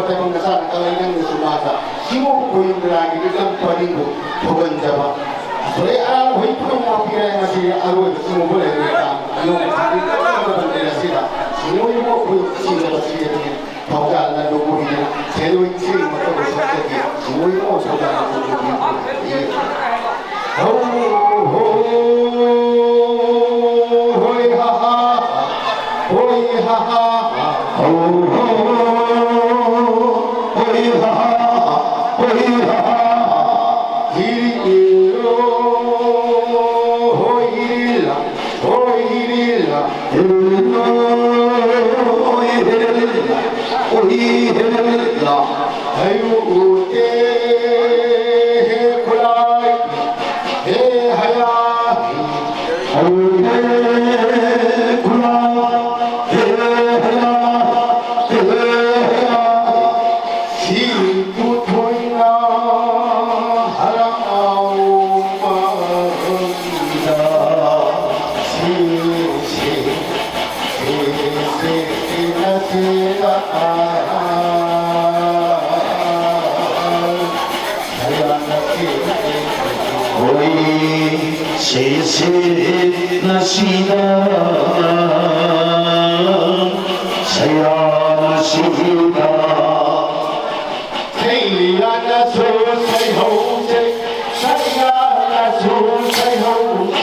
patay na sana kalayang sumasa simo ko yung lagi ng palingo tugan jaba so hoy ko mo pira na si aro simo bole ka yung hindi ka ba nila sila simo yung ko yung sila ba siya tawag na logo niya 제로 인치 맞고 있었기 모이고 소장하고 호이하하 호이하하 호이하하 호이하하 히리로 호이릴라 호이릴라 호이릴라 아유 우때 해콜라이 해하야 아유 해콜라이 해하야 해하야 시부토이나 하라오마이다 시시 시시나시다 세세나시다 사야나시다 세야나소 사이호제 사야나소 사이호제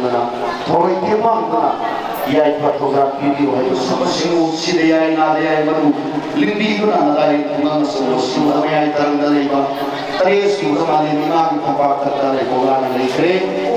만드나 도로의 대망드나 이아이 파토가 비디오하여 성신우 시대야이 나대야이 마루 림비드나 나다이 공강스로 수하메야이 다른다네이바 따리에스 무사마니 미마기 파파카타네 고가나 레이크레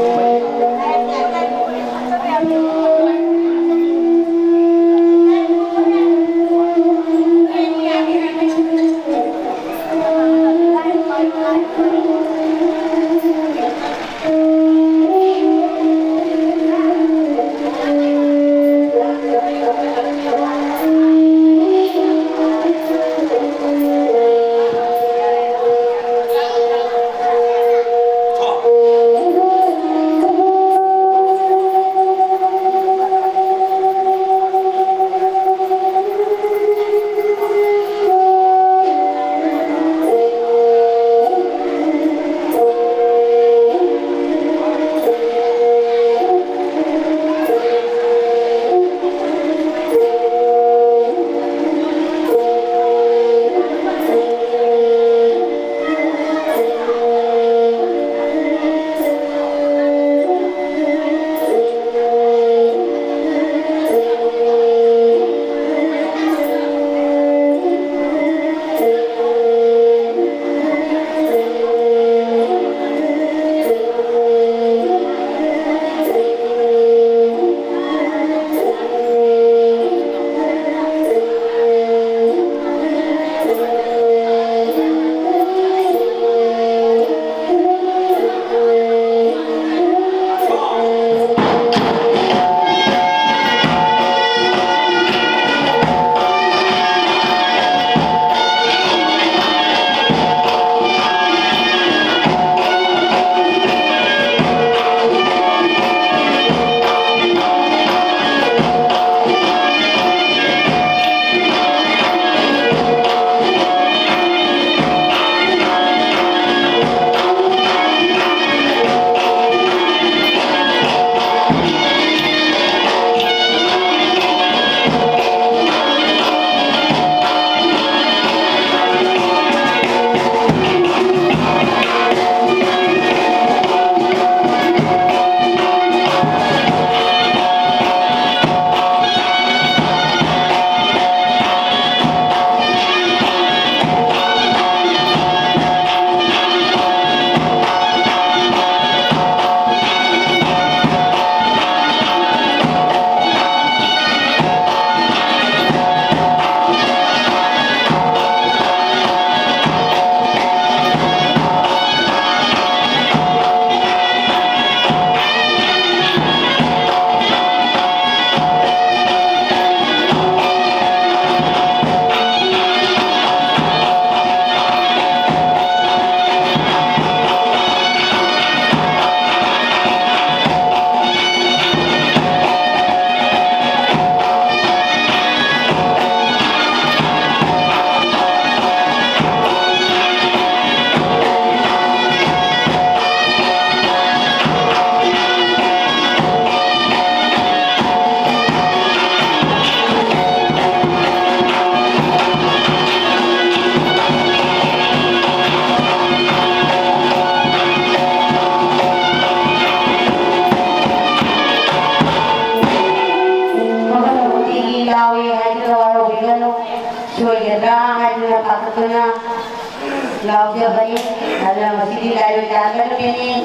laujabay alam masih lalu jalan begini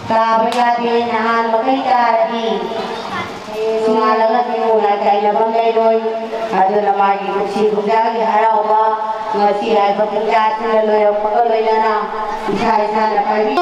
kabel nahan makai tadi sungalangan mulai kaya labang dayroy ado na magi kusi bugagi haraw ba ngasi ay pagkakas na loy pagkaloy na isa-isa na kami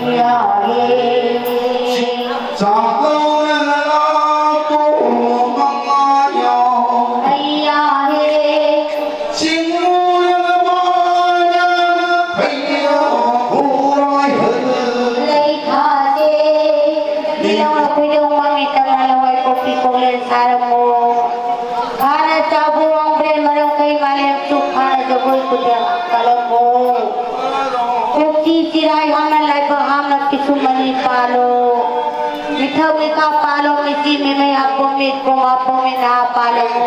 Hãy subscribe cho kênh Ghiền Mì Gõ để không bỏ lỡ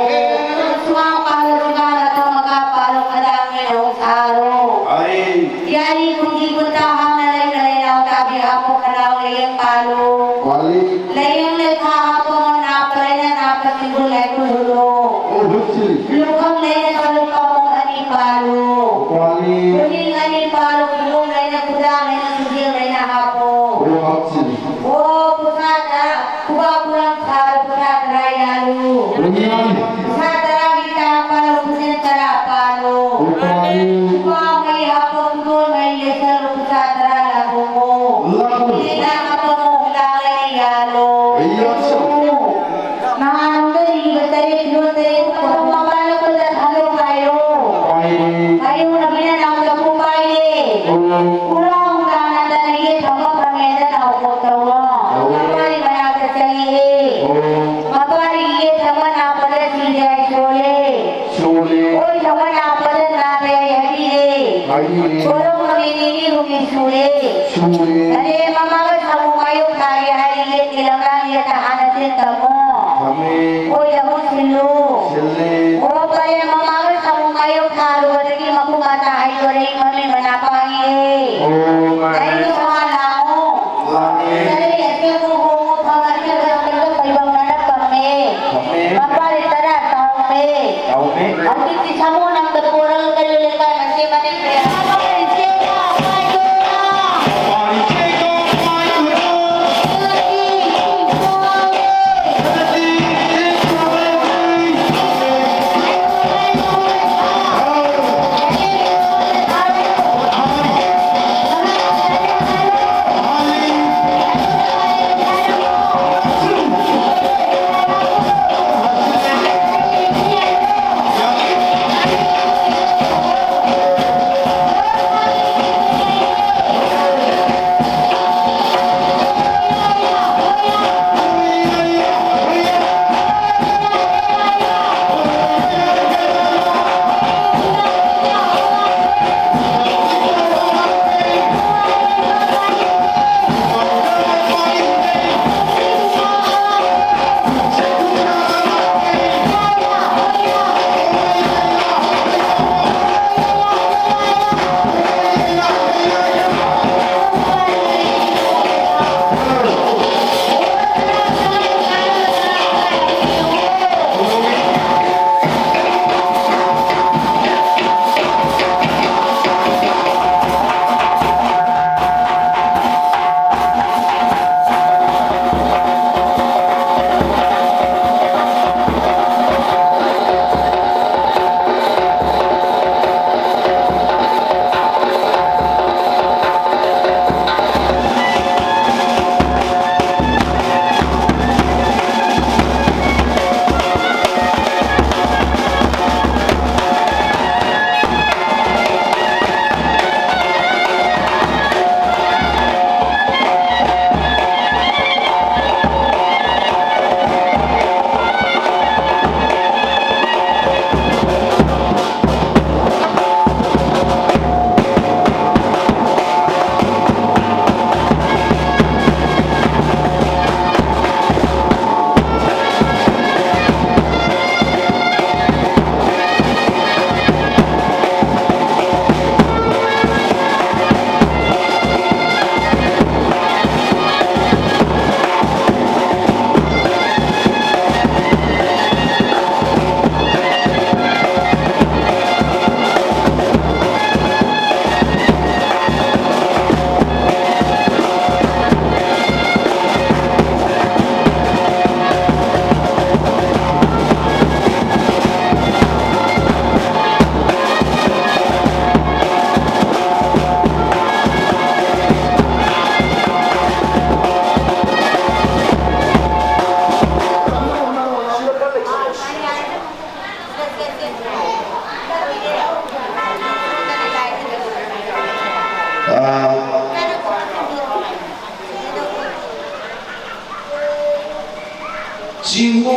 지구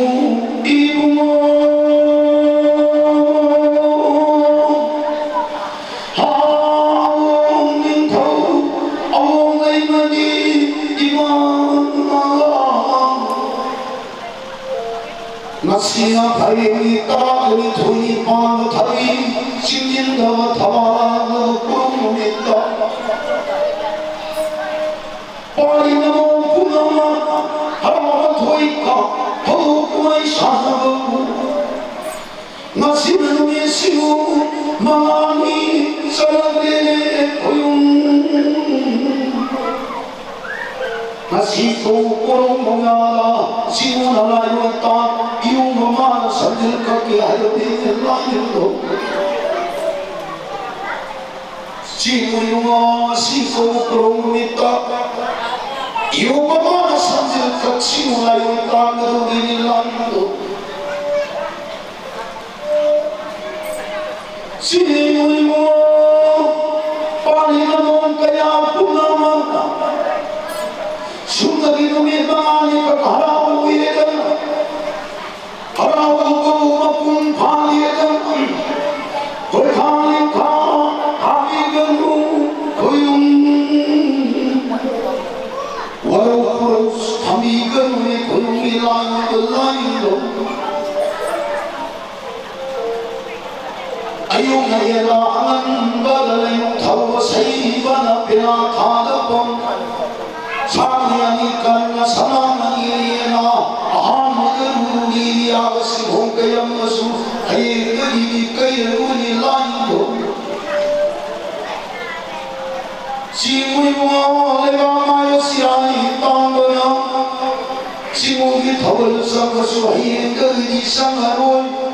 이붕어 하옹ning thâu ông ấy mà đi mang 나시나 바위니 따그니 돈이 빠는 다리 신진다가 다마가 꾸렁꾸렁했다 빠리나 부나마 하라가 도이까 더욱구마이 사사고 나시는 메시고 마니 사라그레 고용 나시도 꼬롱봉야라 시고나라였다 이용만 선들깎게 하여 되라이도 시고용아 시고 꼬롱봉있다 이용만 선들깎 시고나라였다 그러기라이도 시고용아 빠리가 뭔가야 부나마다 흉나기도 민망하니까 하라고 얘는 하라고 높은 방에는 불타니까 가비견우 고용 와로 가비견우의 고용이 라이도 아용나예라 하는바를 타고 세이바나 베나 타다본 사랑하니까 사랑하니나 아무도 우리 아가씨 홍가야 무슨 아이들이 그이우니 라이도 지무이와 내가 마요시라니 땅거야 지무이 더블 썩어서 아이들이 상하로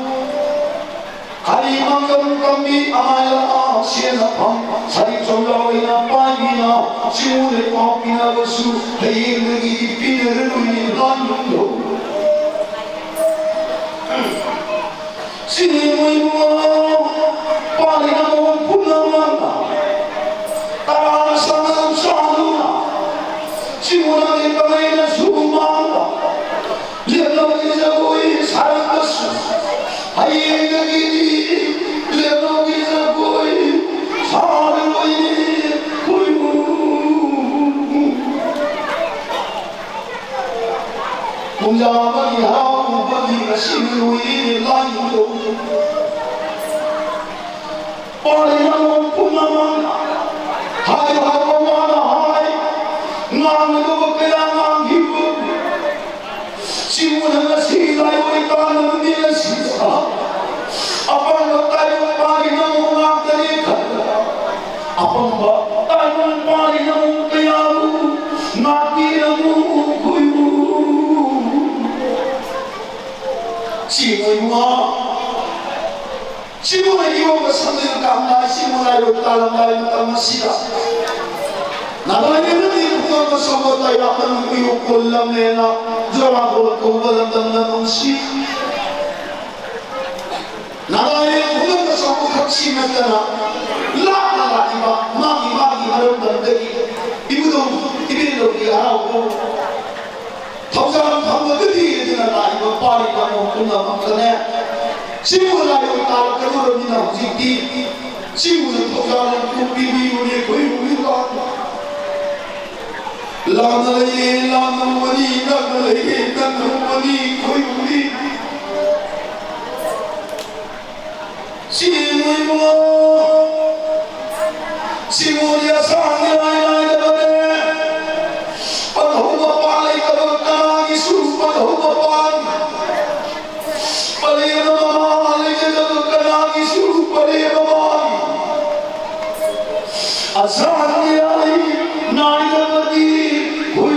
가리만큼 감비 아마야 시에나팜 사리 졸라오이나 빠이나 시우레 꽉비나 거수 해이르기 비늘을 울리란도 시니무이무아 빠리나 몸 분나만나 따라사는 사누나 시우나의 방에는 수많다 레너기자고이 사는 것은 아이르기 레노기자 보이 사르보이 보이무 공자만이 하고 버기가 신루이 라이도 빠리나무 뿐나만 하이하고 와나 하이 나무도 그냥 기분 지문은 시라이오이 까는 미는 시사 아빠가 딸은 말이 너무 막다니까 아빠가 딸은 말이 너무 빼야고 나비 너무 고유 지문아 지문의 이유가 선생님 감나 지문아요 딸은 말이 너무 시다 나라에는 이 공간을 써봤다 약간 이유 꼴람내나 저라고 또 받았다는 시 나라의 공간을 써고 같이 했다나 라라라 이마 마기 하려는데 이비도 우리가 하고 통상 방법들이 되나 이거 빠리가 뭐 끝나면 친구들하고 따로 그러니나 우리 친구들 통상은 비비 우리 고유가 라나리 라나머니 라나리 라나머니 고유리 시무야 상냥하이나이다네 빠호가 빠이가 덕다니 수 빠호가 빠이 빠리가 마마리가 덕다니 수 빠리가 마이 아상냥하이 나이다니 고용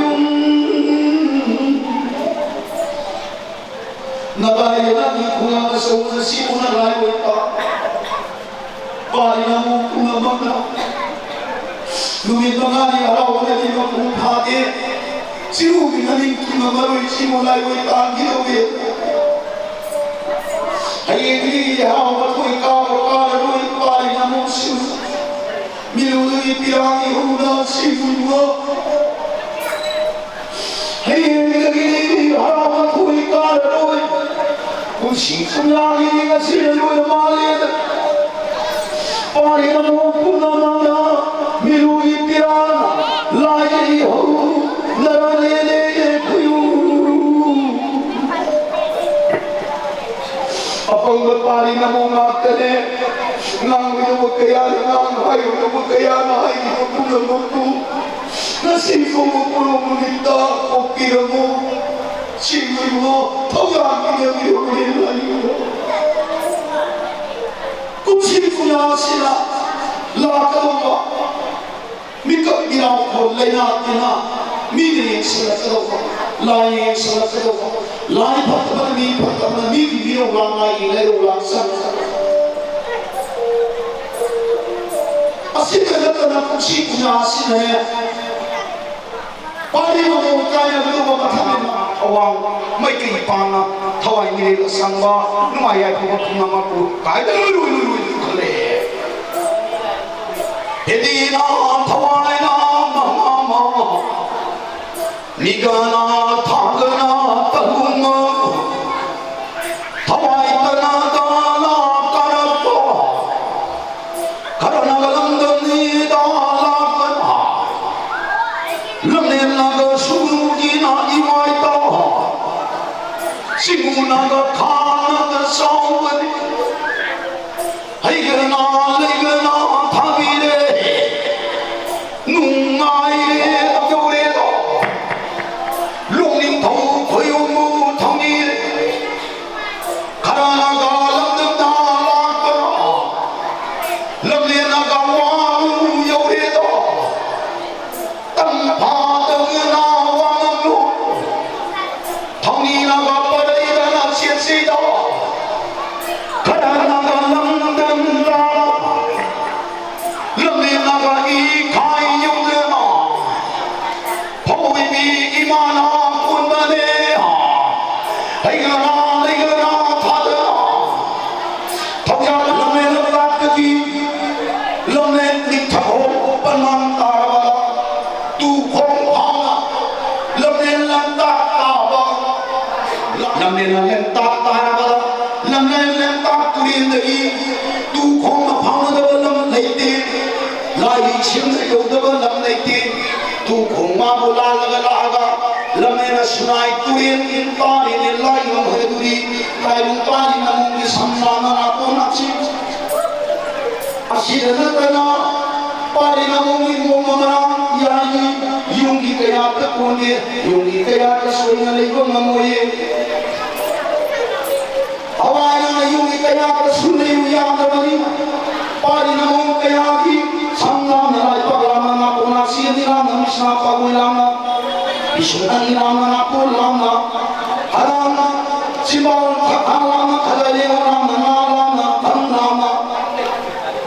나바이나니 공항에서 오는 시문을 알고 있다 빠리나무 공항만나 누민동안이 알아오는 이거 공파게 지우기는 인기만을 시문 알고 있다 기도에 하이들이 하오가 토이까고 빠리나무 시문 미루는 삐랑이 오나 시문과 하이들이 하오가 토이까고 시 풍랑이가 시를 말해도 빠리가 못구나마나 미루이 삐라나 라이리 허우 나라네네 구유 아빠가 빠리나 못맞다네 낭비도 못해야 낭하이도 못해야 나이도 못하고 나시고 못보러보겠다 꽃기라고 친구이고 더가기념이 오래라니요 꿈치구냐 시나 라카도가 미끄러기라고 레나티나 미리에 쓰라서고 라이에 쓰라서고 라이 파트만 미 파트만 미비로 라나이 레로 락산 아시면은 꿈치구냐 시네 빠리고 까야 그거 같으면 awang mai kai panga thawai ni le sangwa numa ya ko thunga ma ko kai da lu khale hedina thawai na ma nigana thagana talunga thawai tana dana karapo karana galam ni da la kana lamne la shuru ki na imai ta Singuna khana sauvani haigana legana thavire nungai aure do lungning thau khoyumu thangir karana galam da la lamle na gawa aure do tam pha na wa lu thangni na ga Sida, Karana Lamdam La, Lamina Kai Yudema, Poibi Imana Kundanea, Hegana Legana Tada, Togana Lamena Lataki, Lamen Nitaho, Panantara, Tu Kongha, Lamena Taba, Lamena Lenta. Tu không mà pháo nó đâu lâm lấy tiền lại chiếm cái đầu đâu lâm lấy tiền tu không mà bồ la là lâm này là sunai tu yên ta đi lại mà hơi tu đi lại luôn ta đi nằm đi sắm sắm nó có nát chi asyik nó na pa đi nằm đi mua mà ya yung đi cái ác cái con đi yung đi cái ác cái suy nghĩ lấy con nằm ngồi awalnya yung kaya kesunai yang terjadi pada namun kaya di sangam nilai paglaman aku nasi di lama misna pagulama isunan di lama aku lama haram simbol haram kadali lama lama lama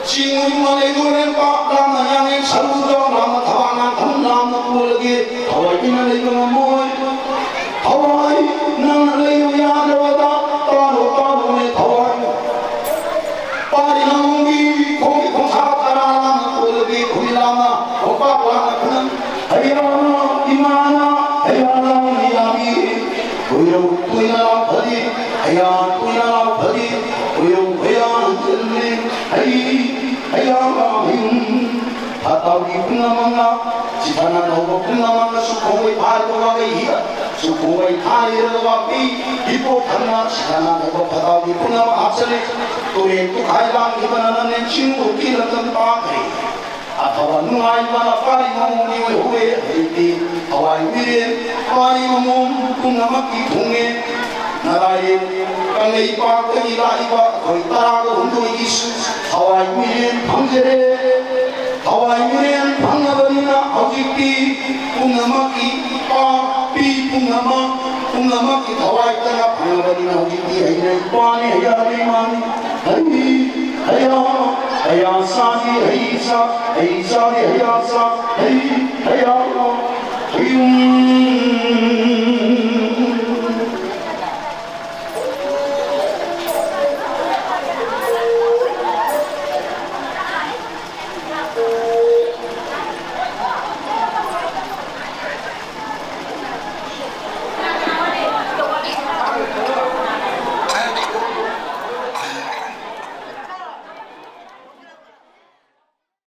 singui malai goreng pak lama yang sarudo lama tawangan lama lagi awal ini lagi ngamoy awal nang lagi yang ada Sukuai khair wapi ipo karna sikana ko phadawi puna apsale tore tu khailang ibana ne chingu kilatam pakri athawa nuai bana pari mamuni hoye hiti awai mire pari mamum punamaki thunge narai kangai pa kai lai ba koi tara ko hundu isu awai mire phangere awai mire phangabina ajiki punamaki pa Pungama kita awal tengah pengabdi nabi ini pani ayat imani ayat sani ayat sa ayum